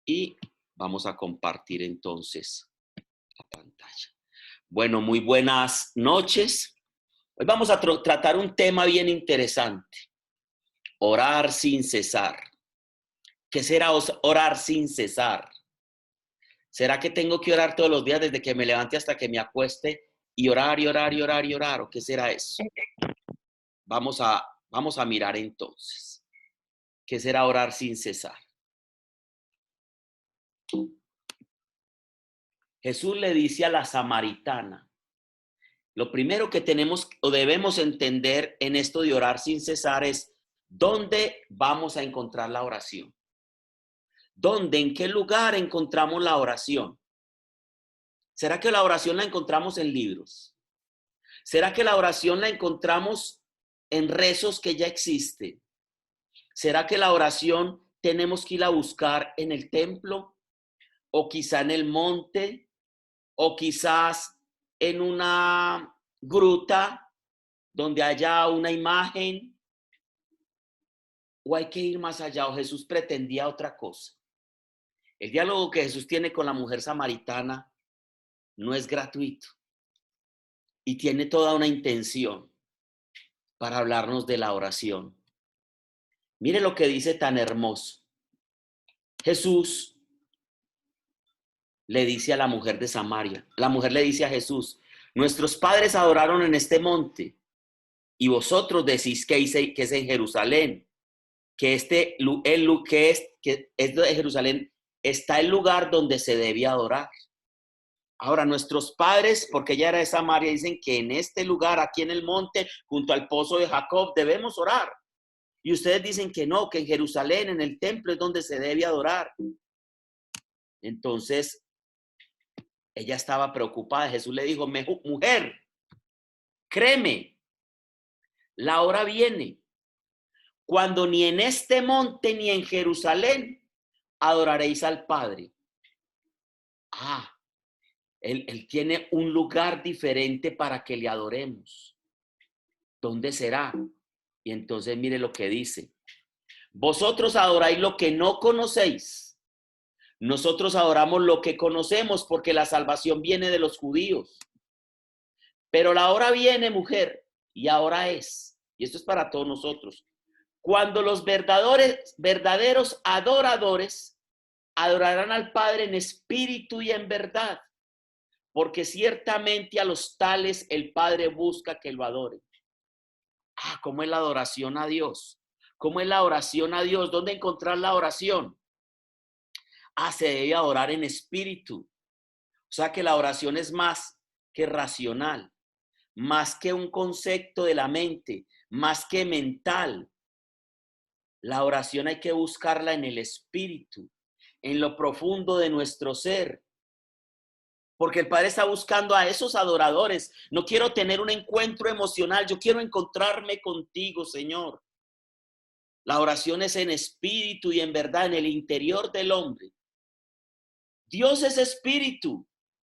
y vamos a compartir entonces la pantalla. Bueno, muy buenas noches. Hoy vamos a tratar un tema bien interesante. Orar sin cesar. ¿Qué será orar sin cesar? ¿Será que tengo que orar todos los días desde que me levante hasta que me acueste y orar y orar y orar y orar? ¿O qué será eso? Vamos a mirar entonces. ¿Qué será orar sin cesar? Jesús le dice a la samaritana, lo primero que tenemos o debemos entender en esto de orar sin cesar es dónde vamos a encontrar la oración. ¿Dónde, en qué lugar encontramos la oración? ¿Será que la oración la encontramos en libros? ¿Será que la oración la encontramos en rezos que ya existen? ¿Será que la oración tenemos que ir a buscar en el templo? ¿O quizá en el monte? ¿O quizás en una gruta donde haya una imagen? ¿O hay que ir más allá? ¿O Jesús pretendía otra cosa? El diálogo que Jesús tiene con la mujer samaritana no es gratuito y tiene toda una intención para hablarnos de la oración. Mire lo que dice tan hermoso. Jesús le dice a la mujer de Samaria, la mujer le dice a Jesús, nuestros padres adoraron en este monte y vosotros decís que es en Jerusalén, que que es de Jerusalén está el lugar donde se debe adorar. Ahora, nuestros padres, porque ella era de Samaria, dicen que en este lugar, aquí en el monte, junto al pozo de Jacob, debemos orar. Y ustedes dicen que no, que en Jerusalén, en el templo, es donde se debe adorar. Entonces, ella estaba preocupada. Jesús le dijo, mujer, créeme, la hora viene cuando ni en este monte ni en Jerusalén adoraréis al Padre. Él tiene un lugar diferente para que le adoremos. ¿Dónde será? Y entonces mire lo que dice. Vosotros adoráis lo que no conocéis. Nosotros adoramos lo que conocemos porque la salvación viene de los judíos. Pero la hora viene, mujer, y ahora es, y esto es para todos nosotros, cuando los verdaderos adoradores adorarán al Padre en espíritu y en verdad, porque ciertamente a los tales el Padre busca que lo adoren. ¿Cómo es la adoración a Dios? ¿Cómo es la oración a Dios? ¿Dónde encontrar la oración? Se debe adorar en espíritu. O sea que la oración es más que racional, más que un concepto de la mente, más que mental. La oración hay que buscarla en el espíritu, en lo profundo de nuestro ser. Porque el Padre está buscando a esos adoradores. No quiero tener un encuentro emocional, yo quiero encontrarme contigo, Señor. La oración es en espíritu y en verdad, en el interior del hombre. Dios es espíritu,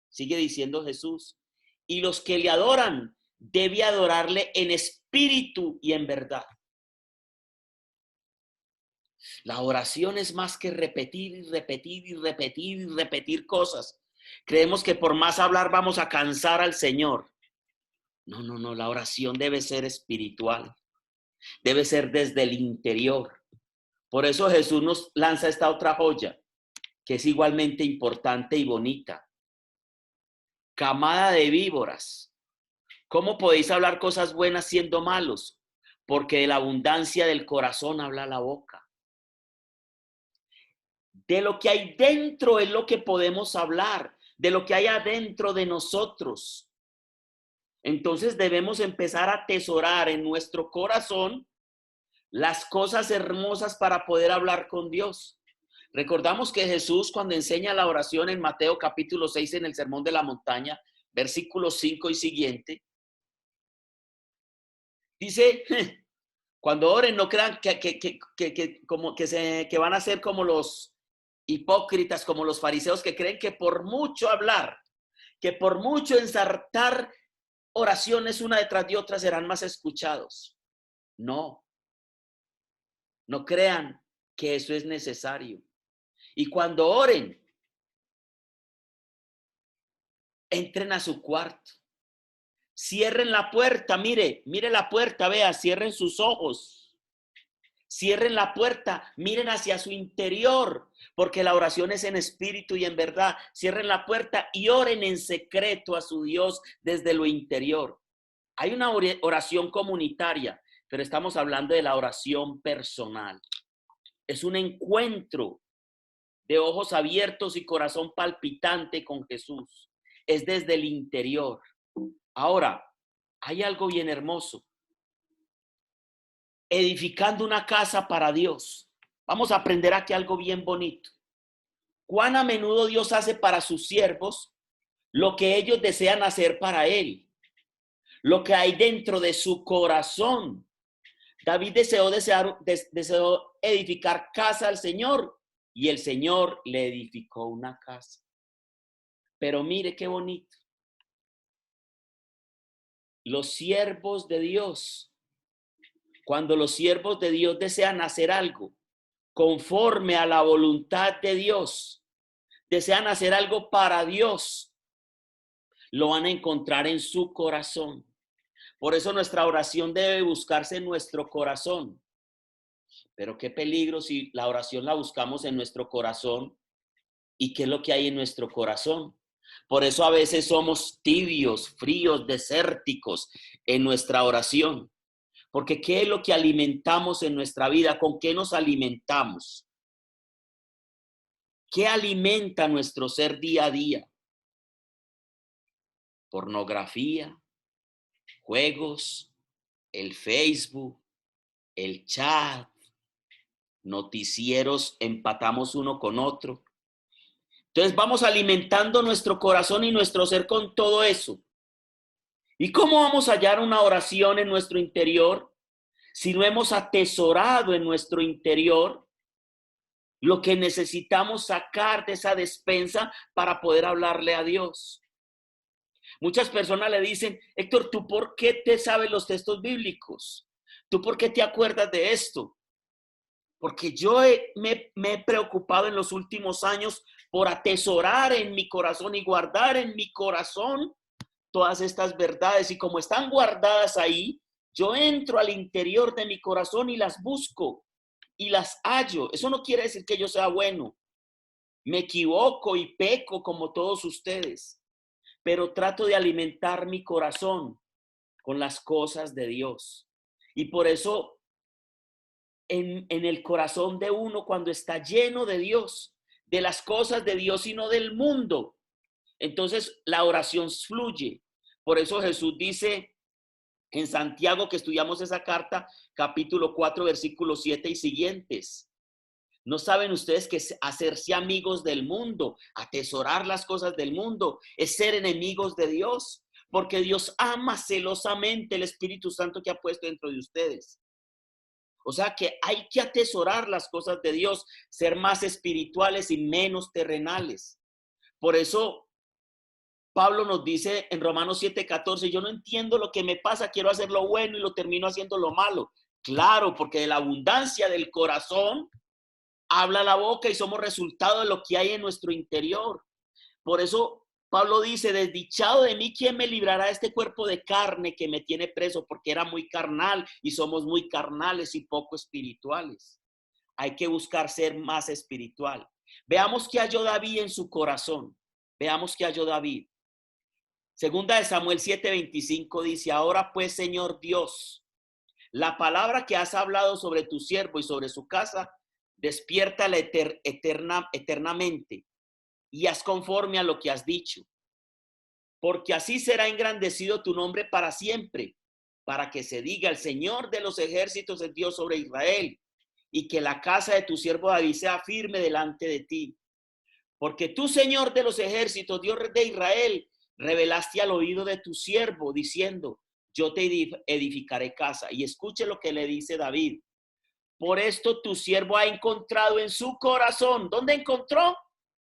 sigue diciendo Jesús. Y los que le adoran, debe adorarle en espíritu y en verdad. La oración es más que repetir y repetir y repetir y repetir cosas. Creemos que por más hablar vamos a cansar al Señor. No, la oración debe ser espiritual. Debe ser desde el interior. Por eso Jesús nos lanza esta otra joya, que es igualmente importante y bonita. Camada de víboras. ¿Cómo podéis hablar cosas buenas siendo malos? Porque de la abundancia del corazón habla la boca. De lo que hay dentro es lo que podemos hablar, de lo que hay adentro de nosotros. Entonces debemos empezar a atesorar en nuestro corazón las cosas hermosas para poder hablar con Dios. Recordamos que Jesús, cuando enseña la oración en Mateo capítulo 6 en el Sermón de la Montaña, versículos 5 y siguiente, dice, cuando oren no crean que van a ser como los hipócritas, como los fariseos que creen que por mucho hablar, que por mucho ensartar oraciones una detrás de otra serán más escuchados. No crean que eso es necesario. Y cuando oren, entren a su cuarto. Cierren la puerta, mire la puerta, vea, cierren sus ojos. Cierren la puerta, miren hacia su interior, porque la oración es en espíritu y en verdad. Cierren la puerta y oren en secreto a su Dios desde lo interior. Hay una oración comunitaria, pero estamos hablando de la oración personal. Es un encuentro de ojos abiertos y corazón palpitante con Jesús. Es desde el interior. Ahora, hay algo bien hermoso. Edificando una casa para Dios. Vamos a aprender aquí algo bien bonito. Cuán a menudo Dios hace para sus siervos lo que ellos desean hacer para Él. Lo que hay dentro de su corazón. David deseó edificar casa al Señor y el Señor le edificó una casa. Pero mire qué bonito. Los siervos de Dios, cuando los siervos de Dios desean hacer algo conforme a la voluntad de Dios, desean hacer algo para Dios, lo van a encontrar en su corazón. Por eso nuestra oración debe buscarse en nuestro corazón. Pero qué peligro si la oración la buscamos en nuestro corazón. ¿Y qué es lo que hay en nuestro corazón? Por eso a veces somos tibios, fríos, desérticos en nuestra oración. Porque ¿qué es lo que alimentamos en nuestra vida? ¿Con qué nos alimentamos? ¿Qué alimenta nuestro ser día a día? Pornografía, juegos, el Facebook, el chat, noticieros, empatamos uno con otro. Entonces vamos alimentando nuestro corazón y nuestro ser con todo eso. ¿Y cómo vamos a hallar una oración en nuestro interior si no hemos atesorado en nuestro interior lo que necesitamos sacar de esa despensa para poder hablarle a Dios? Muchas personas le dicen, Héctor, ¿tú por qué te sabes los textos bíblicos? ¿Tú por qué te acuerdas de esto? Porque yo me he preocupado en los últimos años por atesorar en mi corazón y guardar en mi corazón todas estas verdades. Y como están guardadas ahí, yo entro al interior de mi corazón y las busco y las hallo. Eso no quiere decir que yo sea bueno. Me equivoco y peco como todos ustedes, pero trato de alimentar mi corazón con las cosas de Dios. Y por eso en el corazón de uno, cuando está lleno de Dios, de las cosas de Dios y no del mundo, entonces la oración fluye. Por eso Jesús dice en Santiago, que estudiamos esa carta, capítulo 4, versículos 7 y siguientes. ¿No saben ustedes que hacerse amigos del mundo, atesorar las cosas del mundo, es ser enemigos de Dios? Porque Dios ama celosamente el Espíritu Santo que ha puesto dentro de ustedes. O sea que hay que atesorar las cosas de Dios, ser más espirituales y menos terrenales. Por eso Pablo nos dice en Romanos 7:14, yo no entiendo lo que me pasa, quiero hacer lo bueno y lo termino haciendo lo malo. Claro, porque de la abundancia del corazón habla la boca y somos resultado de lo que hay en nuestro interior. Por eso Pablo dice, desdichado de mí, ¿quién me librará de este cuerpo de carne que me tiene preso? Porque era muy carnal y somos muy carnales y poco espirituales. Hay que buscar ser más espiritual. Veamos qué halló David en su corazón. Veamos qué halló David. Segunda de Samuel 7:25 dice, ahora pues, Señor Dios, la palabra que has hablado sobre tu siervo y sobre su casa, despiértala eternamente y haz conforme a lo que has dicho. Porque así será engrandecido tu nombre para siempre, para que se diga, el Señor de los ejércitos es Dios sobre Israel, y que la casa de tu siervo David sea firme delante de ti. Porque tú, Señor de los ejércitos, Dios de Israel, revelaste al oído de tu siervo, diciendo, yo te edificaré casa. Y escuche lo que le dice David. Por esto tu siervo ha encontrado en su corazón. ¿Dónde encontró?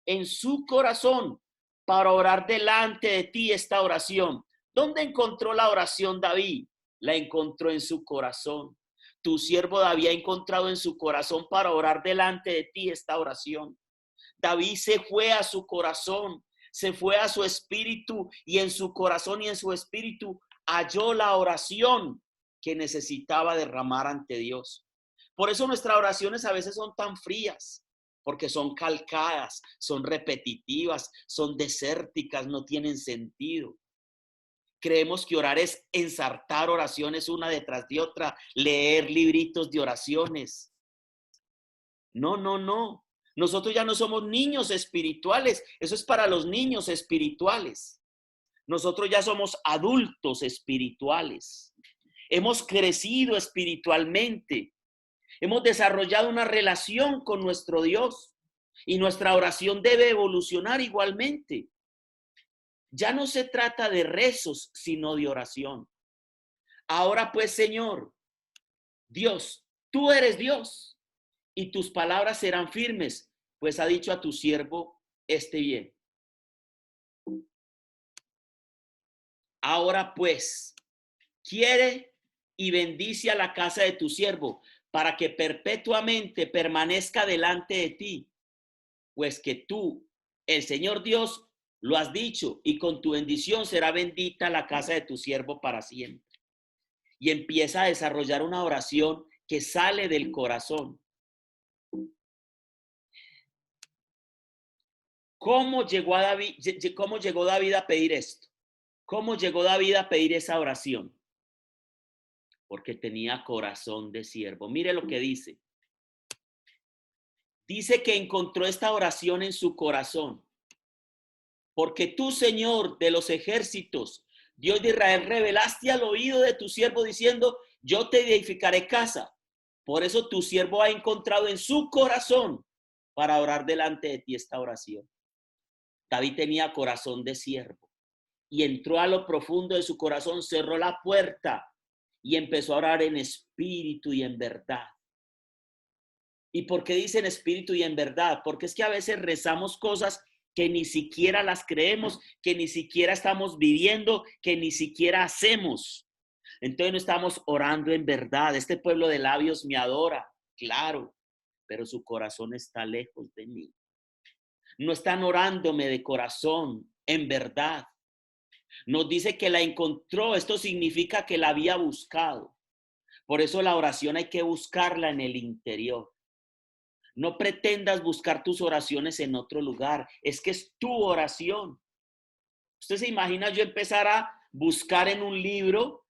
En su corazón, para orar delante de ti esta oración. ¿Dónde encontró la oración David? La encontró en su corazón. Tu siervo David ha encontrado en su corazón para orar delante de ti esta oración. David se fue a su corazón, se fue a su espíritu y en su corazón y en su espíritu halló la oración que necesitaba derramar ante Dios. Por eso nuestras oraciones a veces son tan frías, porque son calcadas, son repetitivas, son desérticas, no tienen sentido. Creemos que orar es ensartar oraciones una detrás de otra, leer libritos de oraciones. No, no, no. Nosotros ya no somos niños espirituales. Eso es para los niños espirituales. Nosotros ya somos adultos espirituales. Hemos crecido espiritualmente. Hemos desarrollado una relación con nuestro Dios. Y nuestra oración debe evolucionar igualmente. Ya no se trata de rezos, sino de oración. Ahora pues, Señor, Dios, tú eres Dios y tus palabras serán firmes, pues ha dicho a tu siervo este bien. Ahora pues, quiere y bendice a la casa de tu siervo para que perpetuamente permanezca delante de ti, pues que tú, el Señor Dios, lo has dicho y con tu bendición será bendita la casa de tu siervo para siempre. Y empieza a desarrollar una oración que sale del corazón. ¿Cómo llegó David a pedir esto? ¿Cómo llegó David a pedir esa oración? Porque tenía corazón de siervo. Mire lo que dice. Dice que encontró esta oración en su corazón. Porque tú, Señor de los ejércitos, Dios de Israel, revelaste al oído de tu siervo diciendo, yo te edificaré casa. Por eso tu siervo ha encontrado en su corazón para orar delante de ti esta oración. David tenía corazón de siervo y entró a lo profundo de su corazón, cerró la puerta y empezó a orar en espíritu y en verdad. ¿Y por qué dice en espíritu y en verdad? Porque es que a veces rezamos cosas que ni siquiera las creemos, que ni siquiera estamos viviendo, que ni siquiera hacemos. Entonces no estamos orando en verdad. Este pueblo de labios me adora, claro, pero su corazón está lejos de mí. No están orándome de corazón, en verdad. Nos dice que la encontró. Esto significa que la había buscado. Por eso la oración hay que buscarla en el interior. No pretendas buscar tus oraciones en otro lugar. Es que es tu oración. ¿Usted se imagina yo empezar a buscar en un libro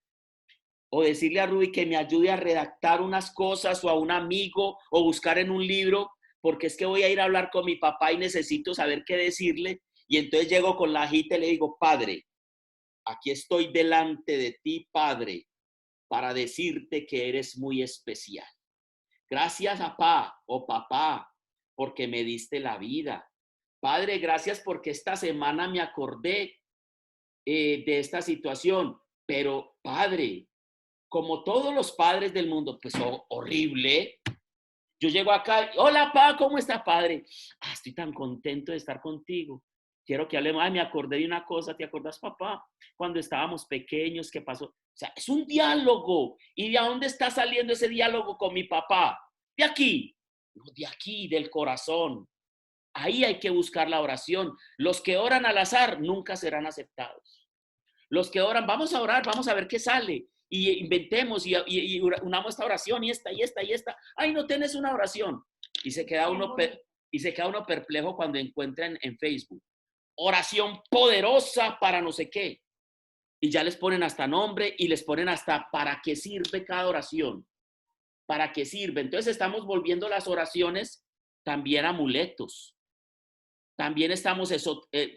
o decirle a Ruby que me ayude a redactar unas cosas o a un amigo o buscar en un libro porque es que voy a ir a hablar con mi papá y necesito saber qué decirle? Y entonces llego con la hojita y le digo, Padre, aquí estoy delante de ti, Padre, para decirte que eres muy especial. Gracias, papá o papá, porque me diste la vida. Padre, gracias porque esta semana me acordé de esta situación. Pero, Padre, como todos los padres del mundo, pues horrible. Yo llego acá, hola, papá, ¿cómo está, Padre? Estoy tan contento de estar contigo. Quiero que hablemos. Me acordé de una cosa, ¿te acuerdas, papá? Cuando estábamos pequeños, ¿qué pasó? O sea, es un diálogo. ¿Y de dónde está saliendo ese diálogo con mi papá? De aquí. No, de aquí, del corazón. Ahí hay que buscar la oración. Los que oran al azar nunca serán aceptados. Los que oran, vamos a orar, vamos a ver qué sale. Y inventemos y unamos esta oración y esta. Ay, no tienes una oración. Y se queda uno perplejo cuando encuentran en Facebook. Oración poderosa para no sé qué. Y ya les ponen hasta nombre y les ponen hasta para qué sirve cada oración. ¿Para qué sirve? Entonces estamos volviendo las oraciones también amuletos. También estamos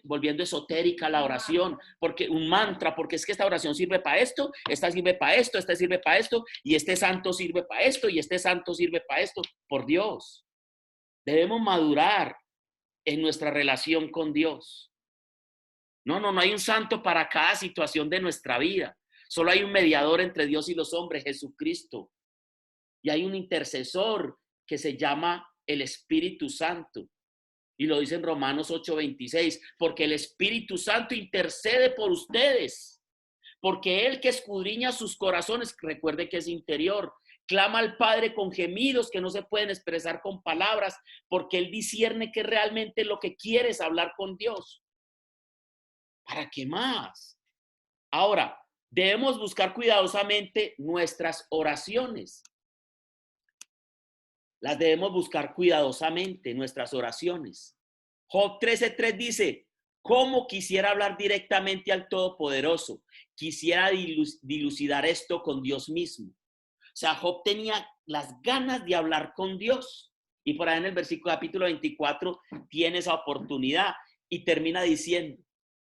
volviendo esotérica la oración, porque un mantra, porque es que esta oración sirve para esto, esta sirve para esto, esta sirve para esto, y este santo sirve para esto, y este santo sirve para esto. Por Dios, debemos madurar en nuestra relación con Dios. No hay un santo para cada situación de nuestra vida. Solo hay un mediador entre Dios y los hombres, Jesucristo. Y hay un intercesor que se llama el Espíritu Santo. Y lo dice en Romanos 8:26, porque el Espíritu Santo intercede por ustedes. Porque Él que escudriña sus corazones, recuerde que es interior, clama al Padre con gemidos que no se pueden expresar con palabras, porque él discierne que realmente lo que quiere es hablar con Dios. ¿Para qué más? Ahora, debemos buscar cuidadosamente nuestras oraciones. Las debemos buscar cuidadosamente, nuestras oraciones. Job 13:3 dice, ¿cómo quisiera hablar directamente al Todopoderoso? Quisiera dilucidar esto con Dios mismo. O sea, Job tenía las ganas de hablar con Dios. Y por ahí en el versículo capítulo 24 tiene esa oportunidad y termina diciendo,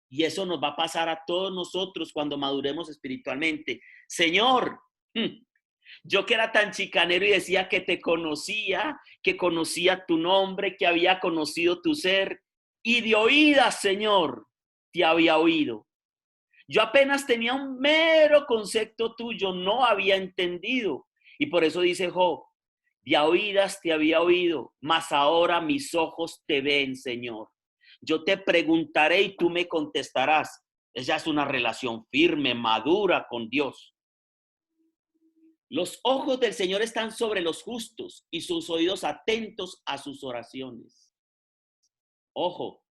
y eso nos va a pasar a todos nosotros cuando maduremos espiritualmente. Señor, yo que era tan chicanero y decía que te conocía, que conocía tu nombre, que había conocido tu ser, y de oídas, Señor, te había oído. Yo apenas tenía un mero concepto tuyo, no había entendido. Y por eso dice Job, de oídas te había oído, mas ahora mis ojos te ven, Señor. Yo te preguntaré y tú me contestarás. Esa es una relación firme, madura con Dios. Los ojos del Señor están sobre los justos y sus oídos atentos a sus oraciones. Ojo,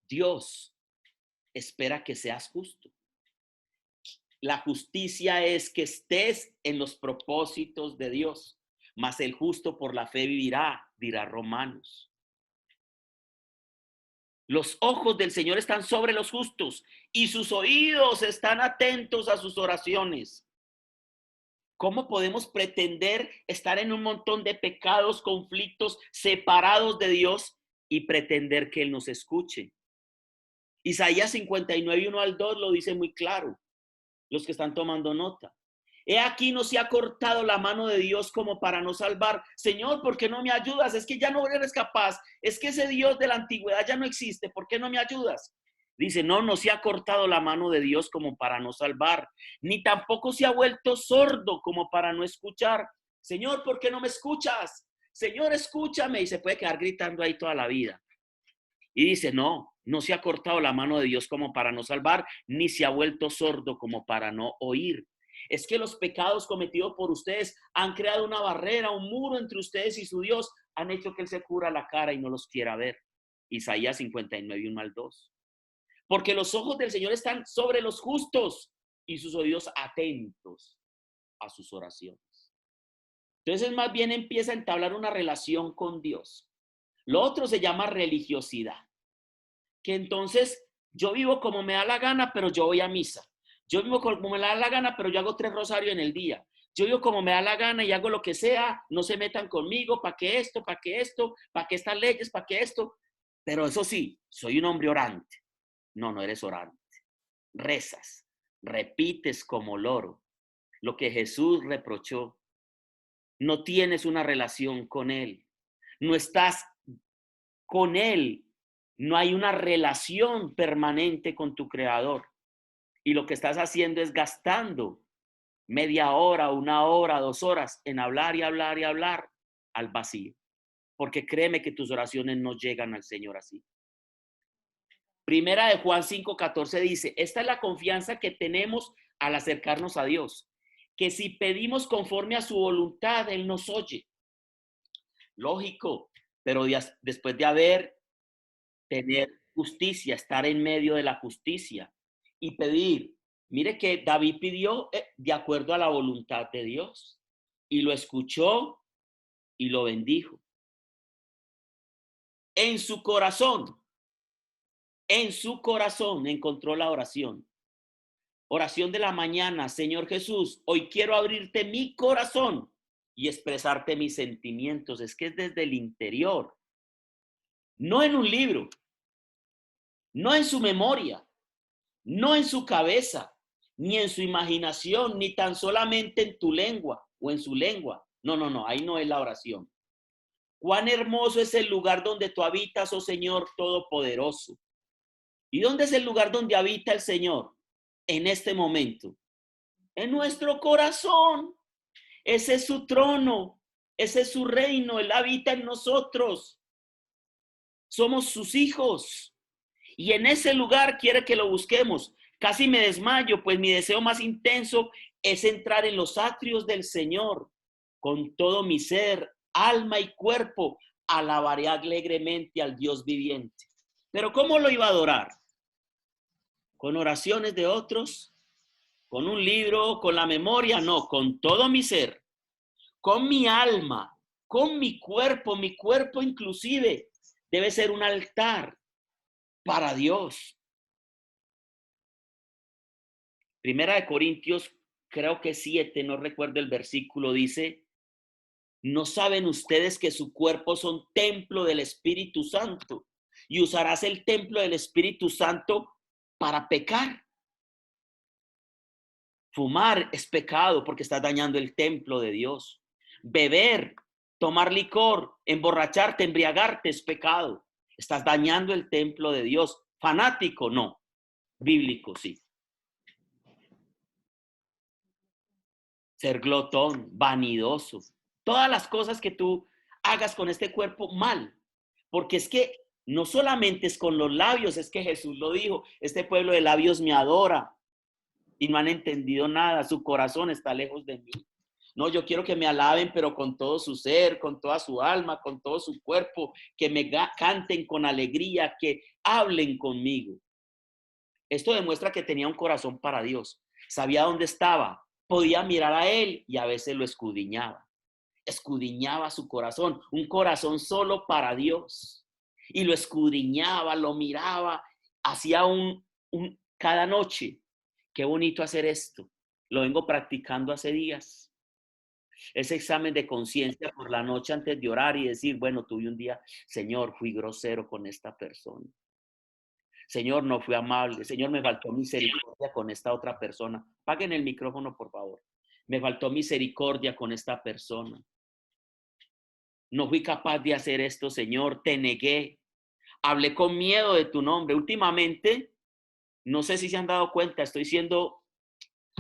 Dios espera que seas justo. La justicia es que estés en los propósitos de Dios, mas el justo por la fe vivirá, dirá Romanos. Los ojos del Señor están sobre los justos y sus oídos están atentos a sus oraciones. ¿Cómo podemos pretender estar en un montón de pecados, conflictos, separados de Dios y pretender que Él nos escuche? Isaías 59, 1 al 2 lo dice muy claro, los que están tomando nota. He aquí no se ha cortado la mano de Dios como para no salvar. Señor, ¿por qué no me ayudas? Es que ya no eres capaz. Es que ese Dios de la antigüedad ya no existe. ¿Por qué no me ayudas? Dice, no se ha cortado la mano de Dios como para no salvar, ni tampoco se ha vuelto sordo como para no escuchar. Señor, ¿por qué no me escuchas? Señor, escúchame. Y se puede quedar gritando ahí toda la vida. Y dice, no se ha cortado la mano de Dios como para no salvar, ni se ha vuelto sordo como para no oír. Es que los pecados cometidos por ustedes han creado una barrera, un muro entre ustedes y su Dios. Han hecho que Él se cubra la cara y no los quiera ver. Isaías 59, 1 al 2. Porque los ojos del Señor están sobre los justos y sus oídos atentos a sus oraciones. Entonces más bien empieza a entablar una relación con Dios. Lo otro se llama religiosidad. Que entonces yo vivo como me da la gana, pero yo voy a misa. Yo vivo como me da la gana, pero yo hago 3 rosarios en el día. Yo vivo como me da la gana y hago lo que sea, no se metan conmigo, ¿para qué esto? ¿Para qué esto? ¿Para qué estas leyes? ¿Para qué esto? Pero eso sí, soy un hombre orante. No eres orante. Rezas, repites como loro lo que Jesús reprochó. No tienes una relación con Él. No estás con Él. No hay una relación permanente con tu Creador. Y lo que estás haciendo es gastando media hora, 1 hora, 2 horas en hablar y hablar y hablar al vacío. Porque créeme que tus oraciones no llegan al Señor así. Primera de Juan 5:14 dice, esta es la confianza que tenemos al acercarnos a Dios, que si pedimos conforme a su voluntad, Él nos oye. Lógico, pero después de tener justicia, estar en medio de la justicia y pedir. Mire que David pidió de acuerdo a la voluntad de Dios y lo escuchó y lo bendijo. En su corazón encontró la oración. Oración de la mañana, Señor Jesús, hoy quiero abrirte mi corazón y expresarte mis sentimientos. Es que es desde el interior, no en un libro, no en su memoria, no en su cabeza, ni en su imaginación, ni tan solamente en tu lengua o en su lengua. No, ahí no es la oración. Cuán hermoso es el lugar donde tú habitas, oh Señor Todopoderoso. ¿Y dónde es el lugar donde habita el Señor? En este momento. En nuestro corazón. Ese es su trono. Ese es su reino. Él habita en nosotros. Somos sus hijos. Y en ese lugar quiere que lo busquemos. Casi me desmayo, pues mi deseo más intenso es entrar en los atrios del Señor. Con todo mi ser, alma y cuerpo, alabaré alegremente al Dios viviente. Pero ¿cómo lo iba a adorar? ¿Con oraciones de otros? ¿Con un libro? ¿Con la memoria? No, con todo mi ser, con mi alma, con mi cuerpo inclusive debe ser un altar para Dios. Primera de Corintios, creo que 7, no recuerdo el versículo, dice: ¿no saben ustedes que su cuerpo son templo del Espíritu Santo? Y usarás el templo del Espíritu Santo para pecar. Fumar es pecado porque estás dañando el templo de Dios. Beber, tomar licor, emborracharte, embriagarte es pecado. Estás dañando el templo de Dios. Fanático, no. Bíblico, sí. Ser glotón, vanidoso. Todas las cosas que tú hagas con este cuerpo, mal. Porque es que no solamente es con los labios, es que Jesús lo dijo, este pueblo de labios me adora y no han entendido nada, su corazón está lejos de mí. No, yo quiero que me alaben, pero con todo su ser, con toda su alma, con todo su cuerpo, que me canten con alegría, que hablen conmigo. Esto demuestra que tenía un corazón para Dios, sabía dónde estaba, podía mirar a él y a veces lo escudriñaba su corazón, un corazón solo para Dios. Y lo escudriñaba, lo miraba, hacía cada noche. Qué bonito hacer esto. Lo vengo practicando hace días. Ese examen de conciencia por la noche antes de orar y decir, bueno, tuve un día, Señor, fui grosero con esta persona. Señor, no fui amable. Señor, me faltó misericordia con esta otra persona. Apaguen el micrófono, por favor. Me faltó misericordia con esta persona. No fui capaz de hacer esto, Señor. Te negué. Hablé con miedo de tu nombre. Últimamente, no sé si se han dado cuenta, estoy siendo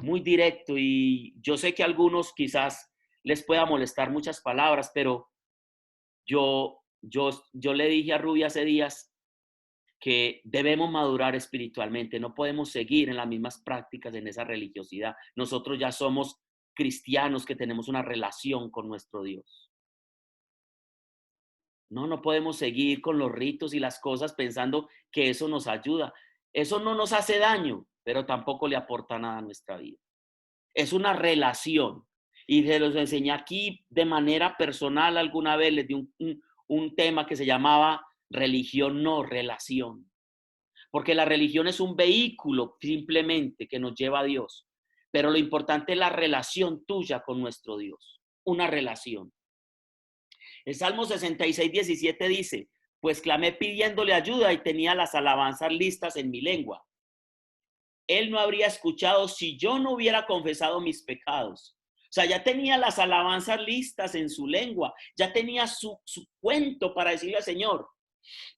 muy directo y yo sé que a algunos quizás les pueda molestar muchas palabras, pero yo le dije a Rubia hace días que debemos madurar espiritualmente, no podemos seguir en las mismas prácticas, en esa religiosidad. Nosotros ya somos cristianos que tenemos una relación con nuestro Dios. No podemos seguir con los ritos y las cosas pensando que eso nos ayuda. Eso no nos hace daño, pero tampoco le aporta nada a nuestra vida. Es una relación. Y se los enseñé aquí de manera personal alguna vez, les di un tema que se llamaba religión, no relación. Porque la religión es un vehículo simplemente que nos lleva a Dios. Pero lo importante es la relación tuya con nuestro Dios. Una relación. El Salmo 66, 17 dice, pues clamé pidiéndole ayuda y tenía las alabanzas listas en mi lengua. Él no habría escuchado si yo no hubiera confesado mis pecados. O sea, ya tenía las alabanzas listas en su lengua, ya tenía su cuento para decirle al Señor.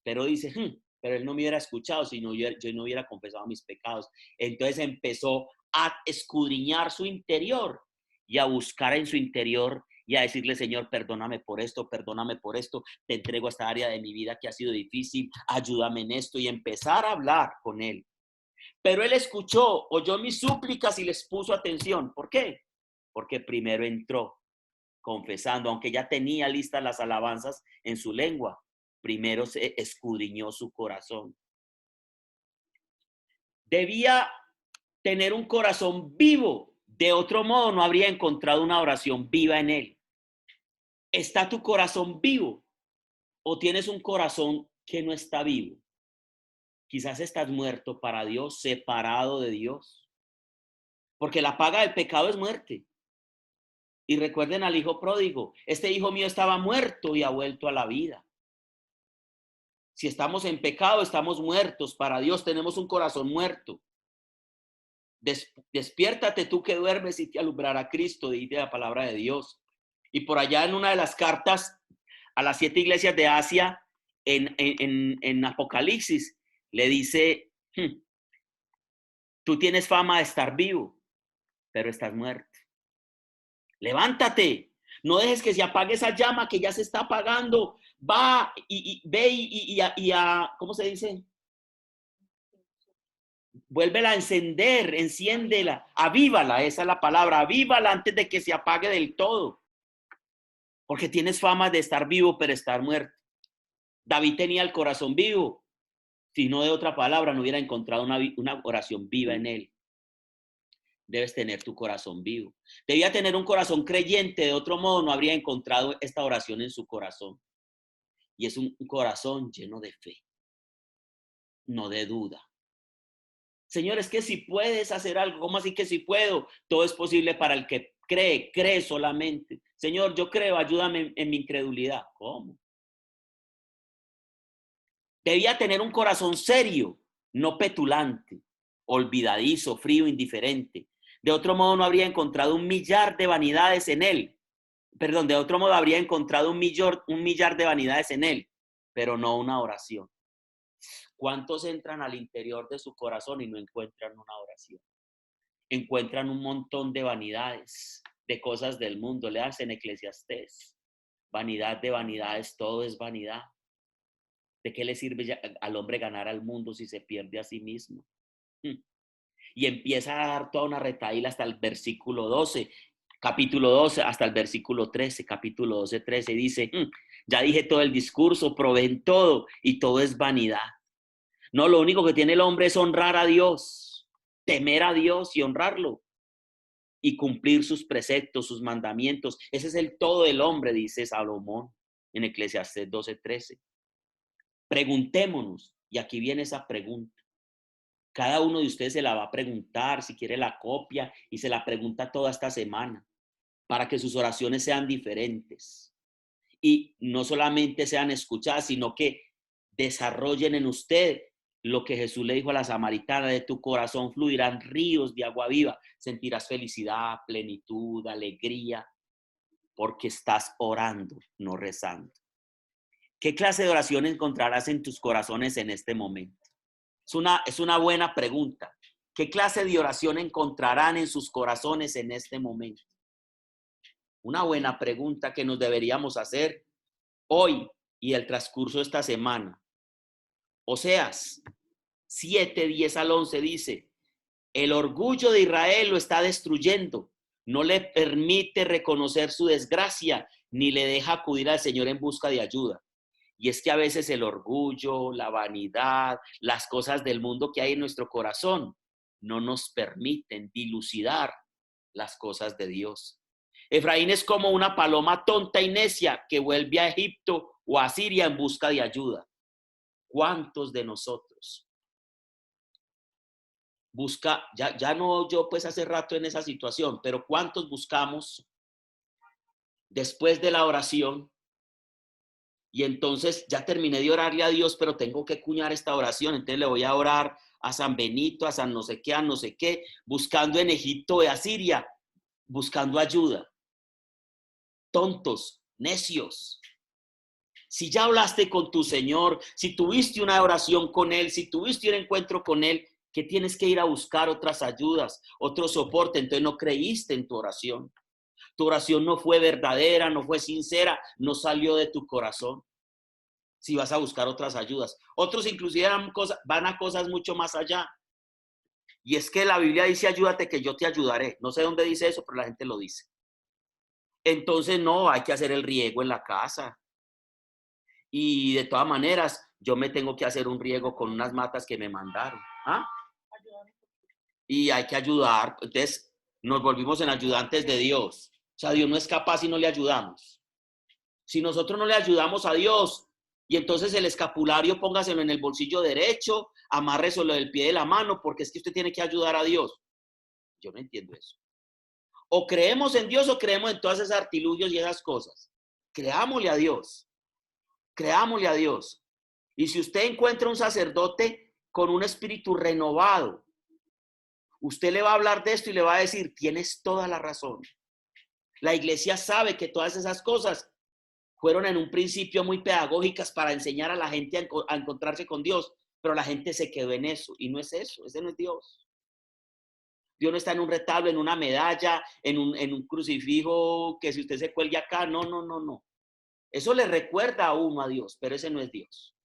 Pero dice, pero él no me hubiera escuchado si yo no hubiera confesado mis pecados. Entonces empezó a escudriñar su interior y a buscar en su interior y a decirle, Señor, perdóname por esto, te entrego esta área de mi vida que ha sido difícil, ayúdame en esto, y empezar a hablar con él. Pero él escuchó, oyó mis súplicas y les puso atención. ¿Por qué? Porque primero entró confesando, aunque ya tenía listas las alabanzas en su lengua, primero se escudriñó su corazón. Debía tener un corazón vivo, de otro modo no habría encontrado una oración viva en él. ¿Está tu corazón vivo o tienes un corazón que no está vivo? Quizás estás muerto para Dios, separado de Dios. Porque la paga del pecado es muerte. Y recuerden al hijo pródigo. Este hijo mío estaba muerto y ha vuelto a la vida. Si estamos en pecado, estamos muertos para Dios. Tenemos un corazón muerto. Despiértate tú que duermes y te alumbrará Cristo, dice la palabra de Dios. Y por allá en una de las cartas a las 7 iglesias de Asia, en Apocalipsis, le dice, tú tienes fama de estar vivo, pero estás muerto. Levántate, no dejes que se apague esa llama que ya se está apagando. Va y ve y ¿cómo se dice? Vuélvela a encender, enciéndela, avívala, esa es la palabra, avívala antes de que se apague del todo. Porque tienes fama de estar vivo, pero estar muerto. David tenía el corazón vivo. Si no, de otra palabra, no hubiera encontrado una oración viva en él. Debes tener tu corazón vivo. Debía tener un corazón creyente, de otro modo no habría encontrado esta oración en su corazón. Y es un corazón lleno de fe, no de duda. Señor, es que si puedes hacer algo, ¿cómo así que si puedo? Todo es posible para el que cree, cree solamente. Señor, yo creo, ayúdame en mi incredulidad. ¿Cómo? Debía tener un corazón serio, no petulante, olvidadizo, frío, indiferente. De otro modo no habría encontrado un millar de vanidades en él. Perdón, de otro modo habría encontrado un millar de vanidades en él, pero no una oración. ¿Cuántos entran al interior de su corazón y no encuentran una oración? Encuentran un montón de vanidades, de cosas del mundo. Le hacen Eclesiastés. Vanidad de vanidades, todo es vanidad. ¿De qué le sirve al hombre ganar al mundo si se pierde a sí mismo? Y empieza a dar toda una retahíla hasta el versículo 12, capítulo 12, hasta el versículo 13, capítulo 12, 13, dice, ya dije todo el discurso, probé en todo y todo es vanidad. No, lo único que tiene el hombre es honrar a Dios, temer a Dios y honrarlo y cumplir sus preceptos, sus mandamientos. Ese es el todo del hombre, dice Salomón en Eclesiastés 12, 13. Preguntémonos, y aquí viene esa pregunta. Cada uno de ustedes se la va a preguntar, si quiere la copia, y se la pregunta toda esta semana, para que sus oraciones sean diferentes. Y no solamente sean escuchadas, sino que desarrollen en usted lo que Jesús le dijo a la samaritana: de tu corazón fluirán ríos de agua viva, sentirás felicidad, plenitud, alegría, porque estás orando, no rezando. ¿Qué clase de oración encontrarás en tus corazones en este momento? Es una buena pregunta. ¿Qué clase de oración encontrarán en sus corazones en este momento? Una buena pregunta que nos deberíamos hacer hoy y el transcurso de esta semana. Oseas 7, 10 al 11 dice: el orgullo de Israel lo está destruyendo, no le permite reconocer su desgracia, ni le deja acudir al Señor en busca de ayuda. Y es que a veces el orgullo, la vanidad, las cosas del mundo que hay en nuestro corazón no nos permiten dilucidar las cosas de Dios. Efraín es como una paloma tonta y necia que vuelve a Egipto o a Siria en busca de ayuda. ¿Cuántos de nosotros ya no yo pues hace rato en esa situación, pero cuántos buscamos después de la oración? Y entonces ya terminé de orarle a Dios, pero tengo que cuñar esta oración. Entonces le voy a orar a San Benito, a San no sé qué, a no sé qué, buscando en Egipto y a Siria, buscando ayuda. Tontos, necios. Si ya hablaste con tu Señor, si tuviste una oración con Él, si tuviste un encuentro con Él, que tienes que ir a buscar otras ayudas, otro soporte. Entonces no creíste en tu oración. Tu oración no fue verdadera, no fue sincera, no salió de tu corazón. Si vas a buscar otras ayudas. Otros inclusive van a cosas mucho más allá. Y es que la Biblia dice: ayúdate que yo te ayudaré. No sé dónde dice eso, pero la gente lo dice. Entonces no, hay que hacer el riego en la casa. Y de todas maneras, yo me tengo que hacer un riego con unas matas que me mandaron. ¿Ah? Y hay que ayudar. Entonces nos volvimos en ayudantes de Dios. O sea, Dios no es capaz si no le ayudamos. Si nosotros no le ayudamos a Dios, y entonces el escapulario póngaselo en el bolsillo derecho, amárreselo del pie de la mano, porque es que usted tiene que ayudar a Dios. Yo no entiendo eso. O creemos en Dios o creemos en todas esas artilugios y esas cosas. Creámosle a Dios. Creámosle a Dios. Y si usted encuentra un sacerdote con un espíritu renovado, usted le va a hablar de esto y le va a decir: tienes toda la razón. La iglesia sabe que todas esas cosas fueron en un principio muy pedagógicas para enseñar a la gente a encontrarse con Dios, pero la gente se quedó en eso, y no es eso, ese no es Dios. Dios no está en un retablo, en una medalla, en un crucifijo que si usted se cuelgue acá, no, no, no, no. Eso le recuerda a uno a Dios, pero ese no es Dios.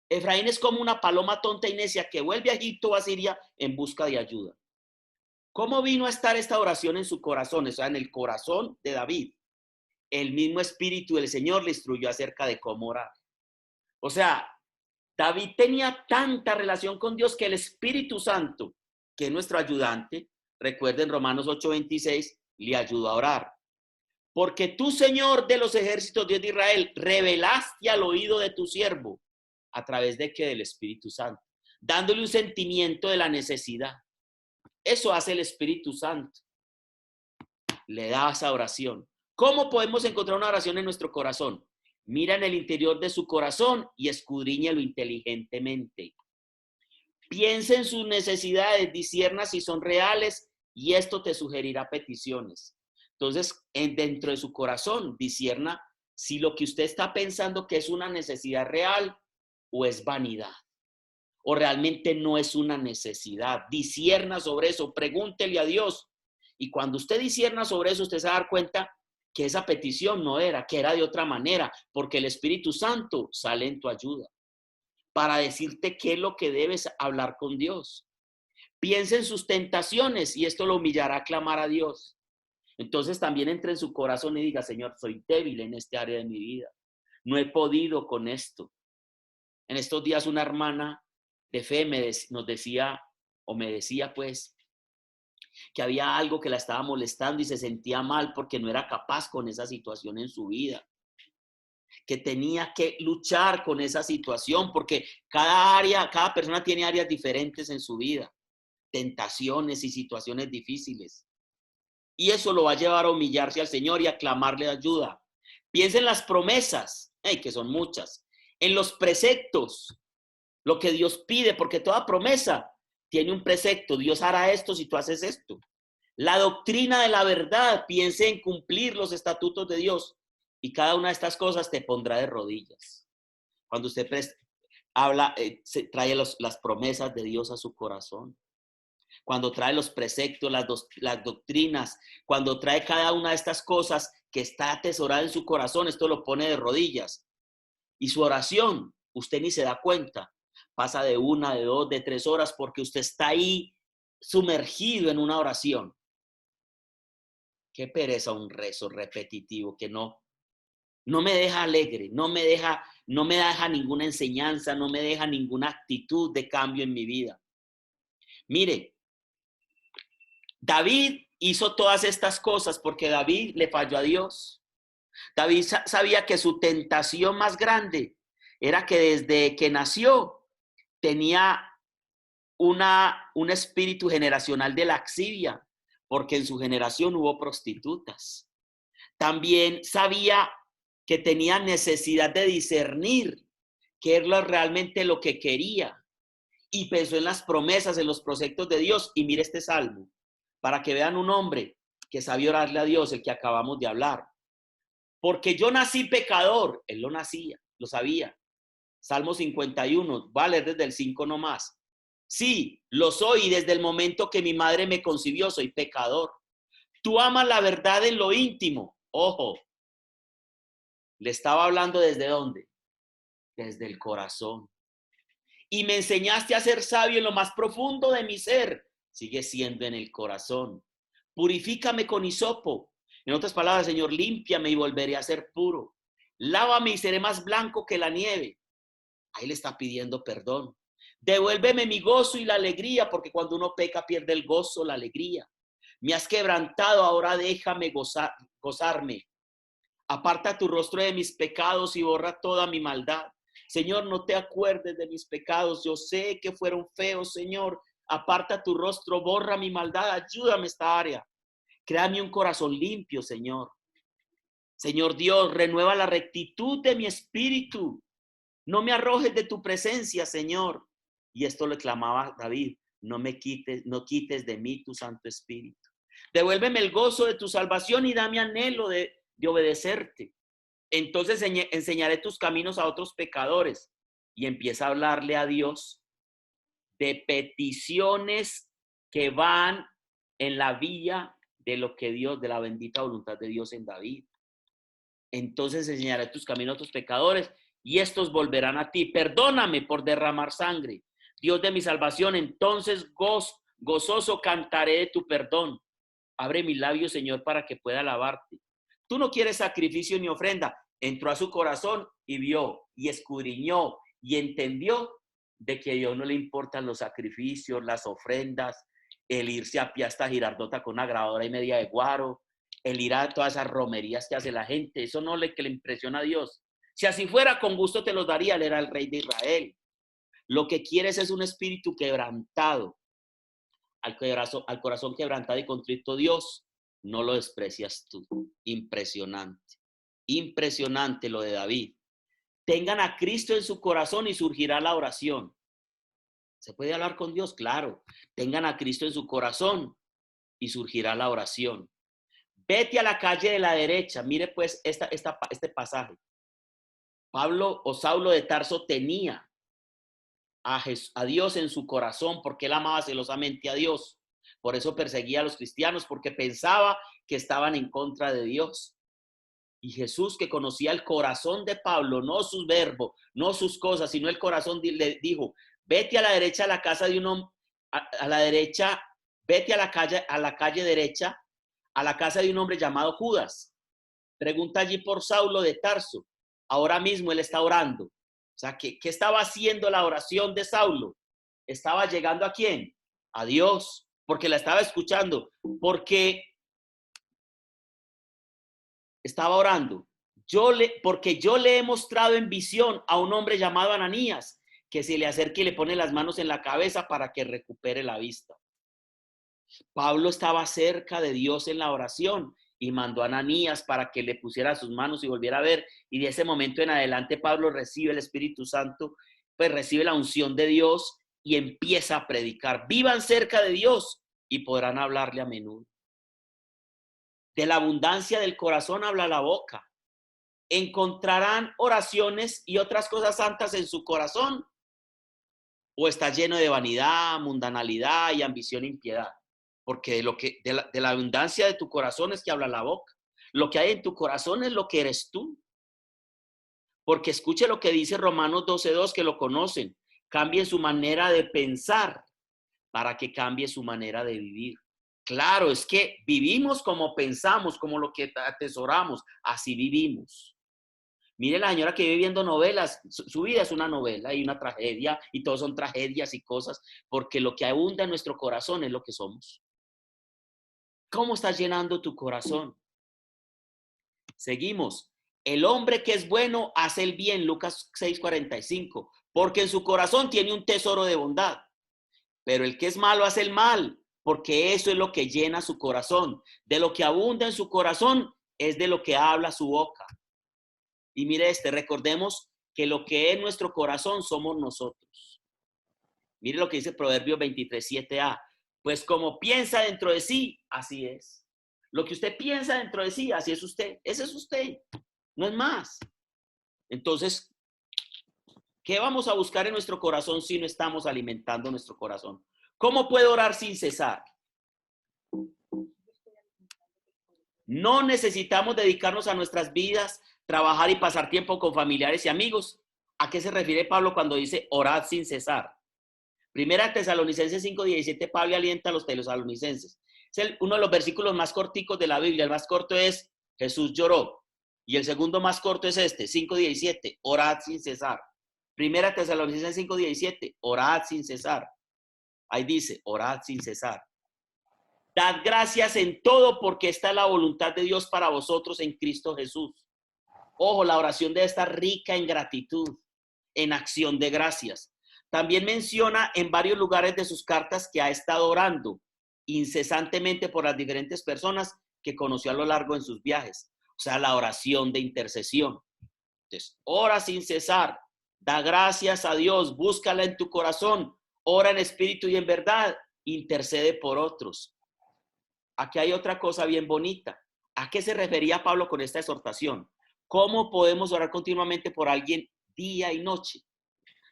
Efraín es como una paloma tonta y necia que vuelve a Egipto o a Siria en busca de ayuda. ¿Cómo vino a estar esta oración en su corazón? O sea, en el corazón de David. El mismo Espíritu del Señor le instruyó acerca de cómo orar. O sea, David tenía tanta relación con Dios que el Espíritu Santo, que es nuestro ayudante, recuerden Romanos 8:26, le ayudó a orar. Porque tú, Señor de los ejércitos, Dios de Israel, revelaste al oído de tu siervo, a través de que del Espíritu Santo, dándole un sentimiento de la necesidad. Eso hace el Espíritu Santo. Le da esa oración. ¿Cómo podemos encontrar una oración en nuestro corazón? Mira en el interior de su corazón y escudriñalo inteligentemente. Piensa en sus necesidades, discierna si son reales y esto te sugerirá peticiones. Entonces, dentro de su corazón, discierna si lo que usted está pensando que es una necesidad real o es vanidad. O realmente no es una necesidad. Discierna sobre eso, pregúntele a Dios. Y cuando usted discierna sobre eso, usted se va a dar cuenta que esa petición no era, que era de otra manera, porque el Espíritu Santo sale en tu ayuda para decirte qué es lo que debes hablar con Dios. Piensa en sus tentaciones y esto lo humillará a clamar a Dios. Entonces también entre en su corazón y diga, Señor, soy débil en este área de mi vida. No he podido con esto. En estos días una hermana de fe nos decía, o me decía pues, que había algo que la estaba molestando y se sentía mal porque no era capaz con esa situación en su vida, que tenía que luchar con esa situación porque cada persona tiene áreas diferentes en su vida, tentaciones y situaciones difíciles. Y eso lo va a llevar a humillarse al Señor y a clamarle ayuda. Piensa en las promesas, que son muchas, en los preceptos, lo que Dios pide, porque toda promesa tiene un precepto. Dios hará esto si tú haces esto. La doctrina de la verdad, piense en cumplir los estatutos de Dios y cada una de estas cosas te pondrá de rodillas. Cuando usted habla, trae las promesas de Dios a su corazón. Cuando trae los preceptos, las doctrinas, cuando trae cada una de estas cosas que está atesorada en su corazón, esto lo pone de rodillas. Y su oración, usted ni se da cuenta, pasa de 1, de 2, de 3 horas porque usted está ahí sumergido en una oración. Qué pereza un rezo repetitivo que no me deja alegre, no me deja ninguna enseñanza, no me deja ninguna actitud de cambio en mi vida. Mire, David hizo todas estas cosas porque David le falló a Dios. David sabía que su tentación más grande era que desde que nació tenía un espíritu generacional de laxivia, porque en su generación hubo prostitutas. También sabía que tenía necesidad de discernir qué era realmente lo que quería. Y pensó en las promesas, en los proyectos de Dios. Y mire este salmo, para que vean un hombre que sabía orarle a Dios, el que acabamos de hablar. Porque yo nací pecador, él lo sabía. Salmo 51, va a leer desde el 5 nomás. Sí, lo soy y desde el momento que mi madre me concibió soy pecador. Tú amas la verdad en lo íntimo. Ojo, le estaba hablando ¿desde dónde? Desde el corazón. Y me enseñaste a ser sabio en lo más profundo de mi ser. Sigue siendo en el corazón. Purifícame con hisopo. En otras palabras, Señor, límpiame y volveré a ser puro. Lávame y seré más blanco que la nieve. Ahí le está pidiendo perdón. Devuélveme mi gozo y la alegría, porque cuando uno peca pierde el gozo, la alegría. Me has quebrantado, ahora déjame gozarme. Aparta tu rostro de mis pecados y borra toda mi maldad. Señor, no te acuerdes de mis pecados. Yo sé que fueron feos, Señor. Aparta tu rostro, borra mi maldad. Ayúdame esta área. Créame un corazón limpio, Señor. Señor Dios, renueva la rectitud de mi espíritu. No me arrojes de tu presencia, Señor. Y esto le clamaba David. No quites de mí tu Santo Espíritu. Devuélveme el gozo de tu salvación y dame anhelo de obedecerte. Entonces enseñaré tus caminos a otros pecadores. Y empieza a hablarle a Dios de peticiones que van en la vía de lo que Dios, de la bendita voluntad de Dios en David. Entonces enseñaré tus caminos a otros pecadores y estos volverán a ti. Perdóname por derramar sangre, Dios de mi salvación. Entonces gozoso cantaré de tu perdón. Abre mis labios, Señor, para que pueda alabarte. Tú no quieres sacrificio ni ofrenda. Entró a su corazón y vio y escudriñó y entendió de que a Dios no le importan los sacrificios, las ofrendas, el irse a pie hasta Girardota con una grabadora y media de guaro, el ir a todas esas romerías que hace la gente. Eso no le impresiona a Dios. Si así fuera, con gusto te los daría. Él era el rey de Israel. Lo que quieres es un espíritu quebrantado. Al corazón quebrantado y contrito, Dios no lo desprecias tú. Impresionante. Impresionante lo de David. Tengan a Cristo en su corazón y surgirá la oración. ¿Se puede hablar con Dios? Claro. Tengan a Cristo en su corazón y surgirá la oración. Vete a la calle de la derecha. Mire pues este pasaje. Pablo o Saulo de Tarso tenía a Dios en su corazón porque él amaba celosamente a Dios. Por eso perseguía a los cristianos, porque pensaba que estaban en contra de Dios. Y Jesús, que conocía el corazón de Pablo, no sus verbos, no sus cosas, sino el corazón, le dijo: vete a la derecha a la casa de un hombre, a la derecha, vete a la calle derecha, a la casa de un hombre llamado Judas. Pregunta allí por Saulo de Tarso. Ahora mismo él está orando. O sea, ¿qué estaba haciendo la oración de Saulo? ¿Estaba llegando a quién? A Dios, porque la estaba escuchando, porque estaba orando. Porque yo le he mostrado en visión a un hombre llamado Ananías, que se le acerque y le pone las manos en la cabeza para que recupere la vista. Pablo estaba cerca de Dios en la oración y mandó a Ananías para que le pusiera sus manos y volviera a ver. Y de ese momento en adelante Pablo recibe el Espíritu Santo, pues recibe la unción de Dios y empieza a predicar. Vivan cerca de Dios y podrán hablarle a menudo. De la abundancia del corazón habla la boca. ¿Encontrarán oraciones y otras cosas santas en su corazón? ¿O está lleno de vanidad, mundanalidad y ambición e impiedad? Porque de la abundancia de tu corazón es que habla la boca. Lo que hay en tu corazón es lo que eres tú. Porque escuche lo que dice Romanos 12:2, que lo conocen. Cambie su manera de pensar para que cambie su manera de vivir. Claro, es que vivimos como pensamos, como lo que atesoramos, así vivimos. Mire la señora que vive viendo novelas, su vida es una novela y una tragedia, y todos son tragedias y cosas, porque lo que abunda en nuestro corazón es lo que somos. ¿Cómo estás llenando tu corazón? Seguimos. El hombre que es bueno hace el bien, Lucas 6:45, porque en su corazón tiene un tesoro de bondad. Pero el que es malo hace el mal, porque eso es lo que llena su corazón. De lo que abunda en su corazón es de lo que habla su boca. Y mire recordemos que lo que es nuestro corazón somos nosotros. Mire lo que dice Proverbios 23:7a. Pues como piensa dentro de sí, así es. Lo que usted piensa dentro de sí, así es usted. Ese es usted, no es más. Entonces, ¿qué vamos a buscar en nuestro corazón si no estamos alimentando nuestro corazón? ¿Cómo puedo orar sin cesar? No necesitamos dedicarnos a nuestras vidas, trabajar y pasar tiempo con familiares y amigos. ¿A qué se refiere Pablo cuando dice orad sin cesar? Primera Tesalonicenses 5:17, Pablo alienta a los tesalonicenses. Es uno de los versículos más corticos de la Biblia. El más corto es Jesús lloró. Y el segundo más corto es 5:17, orad sin cesar. Primera Tesalonicenses 5:17, orad sin cesar. Ahí dice, orad sin cesar. Dad gracias en todo porque esta es la voluntad de Dios para vosotros en Cristo Jesús. Ojo, la oración debe estar rica en gratitud, en acción de gracias. También menciona en varios lugares de sus cartas que ha estado orando incesantemente por las diferentes personas que conoció a lo largo de sus viajes. O sea, la oración de intercesión. Entonces, ora sin cesar, da gracias a Dios, búscala en tu corazón, ora en espíritu y en verdad, intercede por otros. Aquí hay otra cosa bien bonita. ¿A qué se refería Pablo con esta exhortación? ¿Cómo podemos orar continuamente por alguien día y noche?